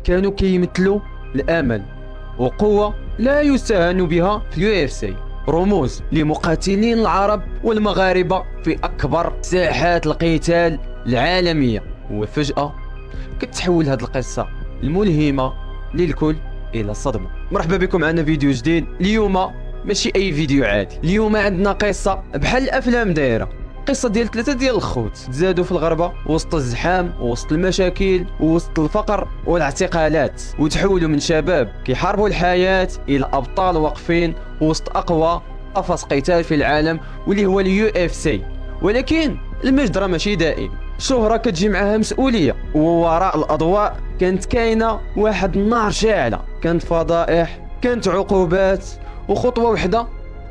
كانوا كيمثلوا الامل وقوه لا يستهان بها في اليو اف سي، رموز لمقاتلين العرب والمغاربه في اكبر ساحات القتال العالميه. وفجاه كتحول هذه القصه الملهمه للكل الى صدمه. مرحبا بكم معنا فيديو جديد. اليوم ماشي اي فيديو عادي، اليوم عندنا قصه بحال الافلام دايره، قصه ديال ثلاثه ديال الخوت تزادوا في الغربه وسط الزحام وسط المشاكل وسط الفقر والاعتقالات، وتحولوا من شباب كيحاربوا الحياه الى ابطال واقفين وسط اقوى قفص قتال في العالم واللي هو اليو اف سي. ولكن المجد راه ماشي دائم، الشهرة كتجي معها مسؤولية، ووراء الأضواء كانت كاينة واحد النار شاعلة، كانت فضائح، كانت عقوبات، وخطوة وحدة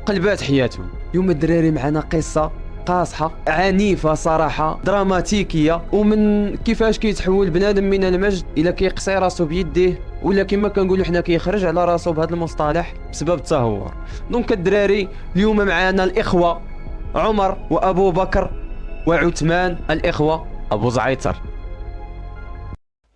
قلبات حياتهم. اليوم الدراري معنا قصة قاصحة عنيفة صراحة، دراماتيكية، ومن كيفاش كيتحول بنادم من المجد إلى كيقصي راسو بيديه، ولا كما كنقولوا حنا كيخرج على راسو بهذا المصطلح بسبب التهور. دونك الدراري اليوم معنا الإخوة عمر وأبو بكر وعثمان، الإخوة أبو زعيتر.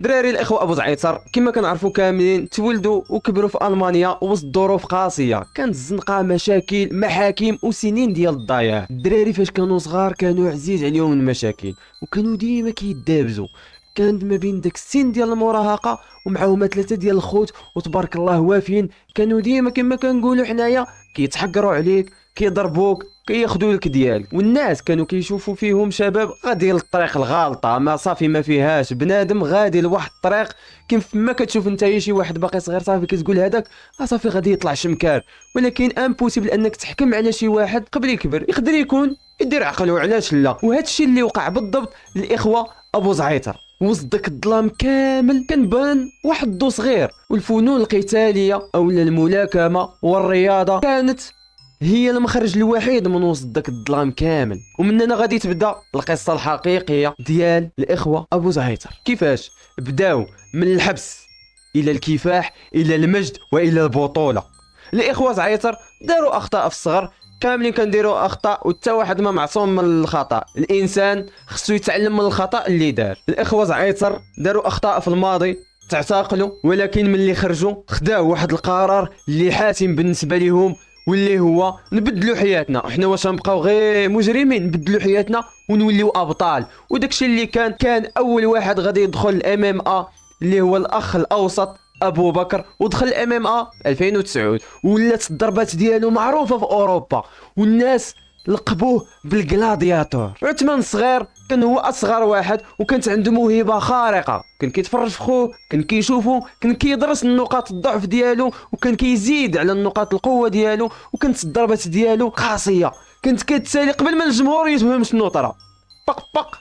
دراري الإخوة أبو زعيتر كما كنعرفوا كاملين تولدوا وكبروا في ألمانيا وسط ظروف قاسية، كانت الزنقة، مشاكل، محاكم وسنين ديال الضياع. الدراري فاش كانوا صغار كانوا عزيز عليهم المشاكل وكانوا ديما كيدابزوا، كانت ما بين داك السن ديال المراهقة ومعاهم ثلاثة ديال الخوت وتبارك الله وافيين، كانوا ديما كما كنقولوا حنايا كيتحقروا عليك، كيضربوك، كياخذوا لك ديالك، والناس كانوا كيشوفوا فيهم شباب غادي للطريق الغالطه، ما صافي ما فيهاش بنادم غادي لواحد الطريق كيف ما كتشوف انت شي واحد باقي صغير صافي كتقول هذاك صافي غادي يطلع شمكار. ولكن امبوسيبل انك تحكم على شي واحد قبل يكبر، يقدر يكون يدير عقله، علاش لا؟ وهذا الشيء اللي وقع بالضبط للاخوه ابو زعيتر. وسط داك الظلام كامل كنبان واحد الضو صغير، والفنون القتاليه اولا الملاكمه والرياضه كانت هي المخرج الوحيد من وسط داك الظلام كامل. ومن هنا غادي تبدا القصه الحقيقيه ديال الاخوه ابو زعيتر، كيفاش بداو من الحبس الى الكفاح الى المجد والى البطوله. الاخوه زعيتر داروا اخطاء في الصغر، كاملين كنديروا اخطاء وحتى واحد ما معصوم من الخطا، الانسان خصو يتعلم من الخطا اللي دار. الاخوه زعيتر داروا اخطاء في الماضي، تعتقلوا، ولكن ملي خرجوا خداو واحد القرار اللي حاسم بالنسبه لهم، واللي هو نبدلوا حياتنا، احنا واش نبقاو غير مجرمين؟ نبدلوا حياتنا ونوليو ابطال. وداكشي اللي كان اول واحد غادي يدخل الام ام ا اللي هو الاخ الاوسط ابو بكر، ودخل الام ام ا 2009 ولات الضربات ديالو معروفه في اوروبا والناس لقبوه بالجلادياتور. عثمان صغير كان هو اصغر واحد وكانت عنده موهبه خارقه، كان كيتفرج في خوه، كان كيشوفه، كان كيدرس النقاط الضعف ديالو وكان كيزيد على النقاط القوه ديالو، وكانت الضربات ديالو قاسيه، كانت كتسالي قبل ما الجمهور يفهم شنو طرا، بق بق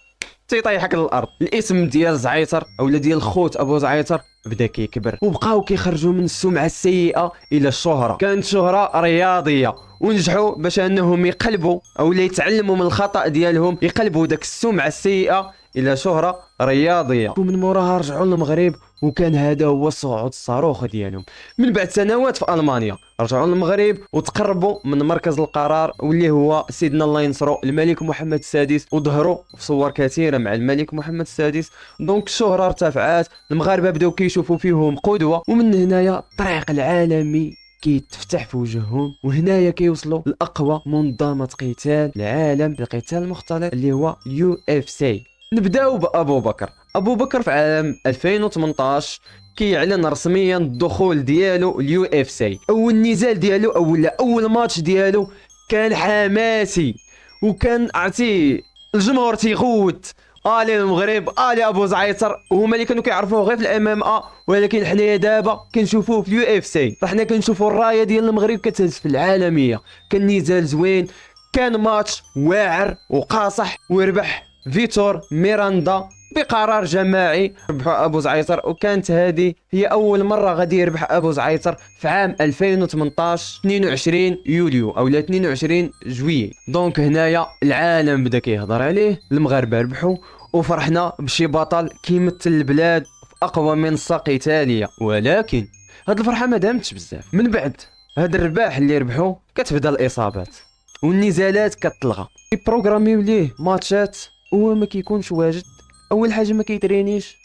تيطيحك للارض. الاسم ديال زعيتر اولا ديال خوت ابو زعيتر بدا كيكبر، وبقاو كيخرجوا من السمعه السيئه الى الشهره. كانت شهره رياضيه ونجحوا باش انهم يقلبوا اولا يتعلموا من الخطا ديالهم، يقلبوا داك السمعه السيئه الى شهره رياضيه. ومن موراها رجعوا للمغرب، وكان هذا هو صعود الصاروخ ديالهم. من بعد سنوات في المانيا رجعوا للمغرب وتقربوا من مركز القرار واللي هو سيدنا الله ينصرو الملك محمد السادس، وظهروا في صور كثيره مع الملك محمد السادس. دونك الشهره ارتفعت، المغاربه بداو كيشوفوا فيهم قدوه، ومن هنايا الطريق العالمي كيتفتح في وجههم، وهنايا كيوصلوا لاقوى منظمه قتال العالم القتال المختلط اللي هو يو اف سي. نبداو بابو بكر. ابو بكر في عام 2018 كيعلن رسميا الدخول ديالو اليو اف سي. اول نزال ديالو اولا اول ماتش ديالو كان حماسي، وكان عرفتي الجمهور تيغوت الي المغرب الي ابو زعيتر، وهما اللي كانوا كيعرفوه غير في الام ام ا، ولكن حنايا دابا كنشوفوه في اليو اف سي، فحنا كنشوفوا الرايه ديال المغرب كتهز في العالميه. كان نزال زوين، كان ماتش واعر وقاصح، وربح فيتور ميراندا بقرار جماعي، ربحوا ابو زعيتر. وكانت هذه هي اول مره غادي يربح ابو زعيتر في عام 2018 22 يوليو اولا 22 جويي. دونك هنايا العالم بدا كيهضر عليه، المغاربه ربحوا وفرحنا بشي بطل كيمثل البلاد في اقوى منصه قتاليه. ولكن هاد الفرحه ما دامتش بزاف، من بعد هاد الرباح اللي ربحوا كتبدا الاصابات والنزالات كتلغى، يبروغراميو ليه ماتشات وهو ما كيكونش واجد. اول حاجه ما كيترينيش،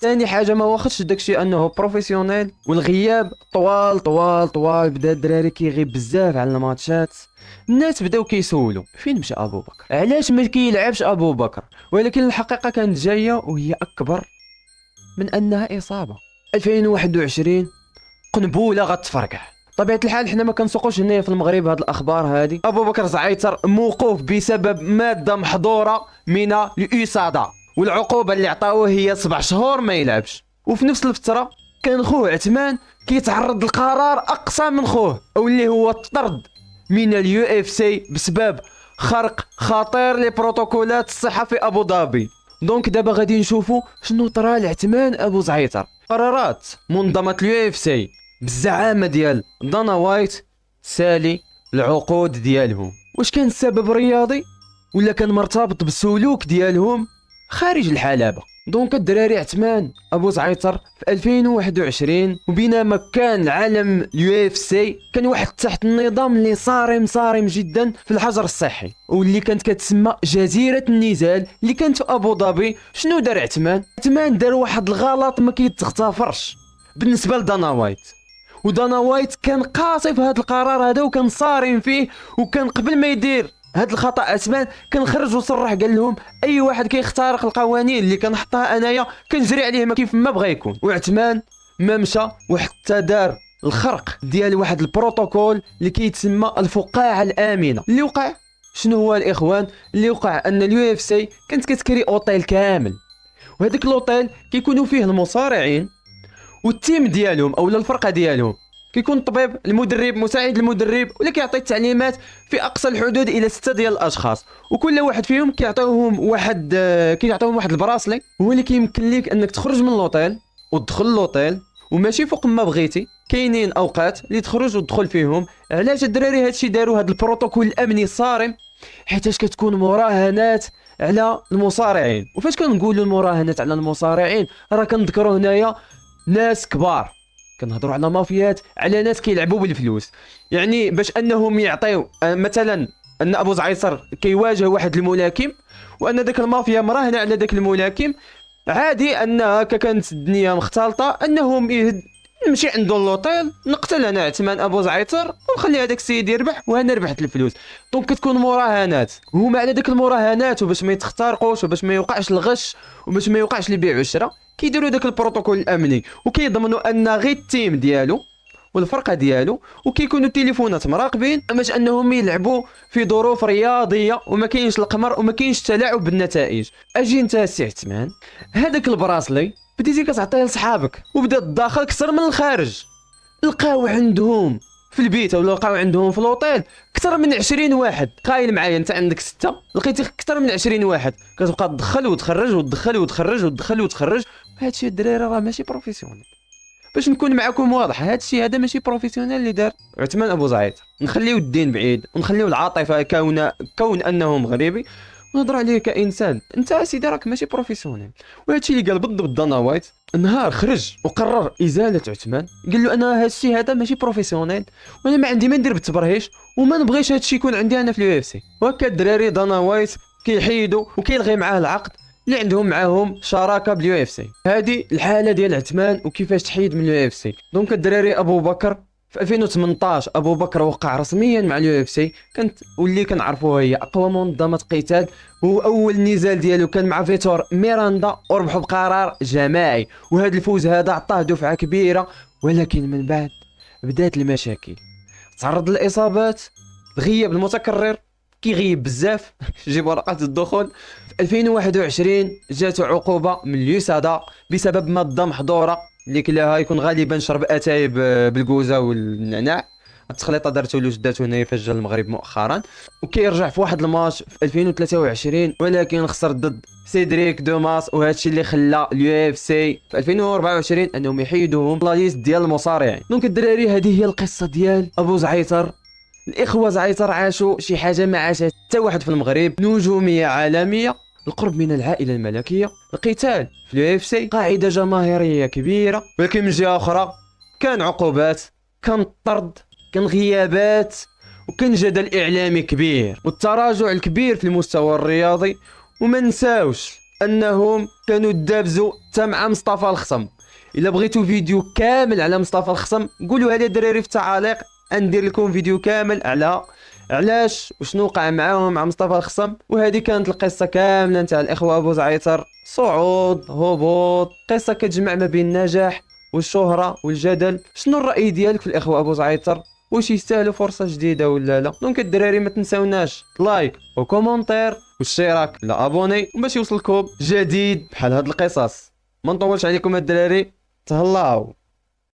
ثاني حاجه ما واخدش داكشي انه بروفيسيونيل، والغياب طوال طوال طوال. بدا الدراري كيغيب بزاف على الماتشات. الناس بداو كيسولوا فين مشى ابو بكر، علاش ما كيلعبش ابو بكر. ولكن الحقيقه كانت جايه وهي اكبر من انها اصابه. 2021 قنبوله غتفرقع. طبيعة الحال حنا ما كنسوقوش هنايا في المغرب هاد الاخبار هادي. ابو بكر زعيتر موقوف بسبب ماده محظوره من الإصادة، والعقوبه اللي عطاوه هي 7 شهور ما يلعبش. وفي نفس الفتره كان خوه عثمان كيتعرض لقرار اقصى من خوه، او اللي هو الطرد من اليو اف سي بسبب خرق خطير لبروتوكولات الصحه في ابو ظبي. دونك دابا غادي نشوفوا شنو طرا لعثمان ابو زعيتر. قرارات منظمه اليو اف سي بالزعامه ديال دانا وايت سالي العقود ديالهم. واش كان السبب رياضي ولا كان مرتبط بالسلوك ديالهم خارج الحلبة؟ دونك الدراري عثمان ابو زعيتر في 2021 وبينما كان العالم اليو اف سي كان واحد تحت النظام اللي صارم جدا في الحجر الصحي، واللي كانت كتسمى جزيرة النزال اللي كانت في ابو ظبي. شنو دار عثمان؟ عثمان دار واحد الغلط ما كيتغتفرش بالنسبة لدانا وايت، ودانا وايت كان قاصي في هذا القرار هذا وكان صارم فيه. وكان قبل ما يدير هذا الخطا عثمان كان خرج وصرح قال لهم اي واحد كيخترق القوانين اللي كنحطها انايا كنجري عليه كيف ما بغى يكون. وعثمان ما مشى وحتى دار الخرق ديال واحد البروتوكول اللي كيتسمى الفقاعه الامنه. اللي وقع شنو هو الاخوان؟ اللي وقع ان اليو اف سي كانت كتكري اوتيل كامل، وهذاك الاوتيل كيكونوا فيه المصارعين والتيم ديالهم او الفرقه ديالهم. كيكون الطبيب، المدرب، مساعد المدرب، ولا كيعطي التعليمات في اقصى الحدود الى 6 ديال الاشخاص. وكل واحد فيهم كيعطيوهم واحد البراسلي هو اللي كيمكن ليك انك تخرج من اللوطيل وتدخل اللوطيل وماشي فوق ما بغيتي. كاينين اوقات اللي تخرج وتدخل فيهم. علاش الدراري هادشي داروا هاد البروتوكول الامني الصارم؟ حيتاش كتكون مراهنات على المصارعين. وفاش كنقولوا المراهنات على المصارعين راه كنذكروا هنايا ناس كبار، كنهضروا على مافيات، على ناس كيلعبوا بالفلوس. يعني باش انهم يعطيو مثلا ان ابو زعيصر كيواجه واحد الملاكم وان داك المافيا مراهنه على داك الملاكم، عادي ان هكا كانت الدنيا مختلطه انهم نمشي عنده اللوطيل نقتل انا عثمان ابو زعيتر ونخلي هذاك السيد يربح وانا ربحت الفلوس. دونك كتكون مراهنات، وهما على داك المراهنات وباش ما يتخترقوش وباش ما يوقعش الغش وباش ما يوقعش البيع والشراء كيديروا داك البروتوكول الامني، وكيضمنوا ان غير التيم ديالو والفرقه ديالو وكيكونوا التليفونات مراقبين باش انهم يلعبوا في ظروف رياضيه وما كاينش القمر وما كاينش التلاعب بالنتائج. اجي انت السي عثمان هذاك البراسلي بديتي كتعطيه لصحابك وبدا الداخل كثر من الخارج. لقاو عندهم في البيت ولا لقاو عندهم في الاوتيل اكثر من 20 واحد. قايل معايا انت عندك 6 لقيتي اكثر من 20 واحد كتبقى تدخل وتخرج وتدخل وتخرج وتدخل وتخرج. هادشي الدراري راه ماشي بروفيسيونيل. باش نكون معكم واضح هادشي هذا ماشي بروفيسيونيل اللي دار عثمان ابو زعيتر. نخليو الدين بعيد ونخليو العاطفه كون انه مغربي ونهضر عليه كانسان. انت سيدي راك ماشي بروفيسيونيل. وهادشي اللي قال بالضبط دانا وايت نهار خرج وقرر ازاله عثمان. قال له انا هادشي هذا ماشي بروفيسيونيل وانا ما عندي ما ندير بالتبرهيش وما نبغيش هادشي يكون عندي انا في اليو اف سي. وهكا الدراري دانا وايت كيحيدوا وكيلغي معاه العقد اللي عندهم معاهم شراكه باليو اف سي. هذه الحاله ديال عثمان وكيفاش تحيد من اليو اف سي. دونك الدراري ابو بكر في 2018 ابو بكر وقع رسميا مع اليو اف سي. كانت واللي كنعرفوها هي اقوى منظمه قتال. هو اول نزال ديالو كان مع فيتور ميراندا وربحوا بقرار جماعي، وهذا الفوز هذا عطاه دفعه كبيره. ولكن من بعد بدات المشاكل، تعرض للاصابات، الغياب المتكرر كيغيب بزاف جيب ورقات الدخول. في 2021 جاتو عقوبه من اليوسادا بسبب ماده محظوره اللي كلاها يكون غالبا شرب اتاي بالكوزه والنعناع. التخليطه دارتو له جداتو هنايا فاش جا المغرب مؤخرا. وكيرجع في واحد الماتش في 2023 ولكن خسر ضد سيدريك دوماس، وهادشي اللي خلى اليو اف سي في 2024 انهم يحيدوهم لا ليست ديال المصارعين. دونك الدراري هذه هي القصه ديال ابو زعيتر. الاخوه زعيتر عاشوا شي حاجه ما عاشها حتى واحد في المغرب، نجوميه عالميه، القرب من العائله الملكيه، القتال في اليو اف سي، قاعده جماهيريه كبيره. ولكن من جهه اخرى كان عقوبات، كان طرد، كان غيابات، وكان جدل اعلامي كبير والتراجع الكبير في المستوى الرياضي. وما نساوش انهم كانوا دابزوا حتى مع مصطفى الخصم. الا بغيتوا فيديو كامل على مصطفى الخصم قولوا لي الدراري في التعاليق، ندير لكم فيديو كامل على علاش وشنو وقع معاهم مع مصطفى الخصم. وهذه كانت القصه كامله نتاع الاخوه ابو زعيتر، صعود هبوط، قصه كتجمع ما بين النجاح والشهره والجدل. شنو الراي ديالك في الاخوه ابو زعيتر؟ واش يستاهلوا فرصه جديده ولا لا؟ دونك الدراري ما تنساوناش لايك وكومونتير والاشتراك لا ابوني باش يوصلكم جديد بحال هاد القصص. ما نطولش عليكم الدراري، تهلاو.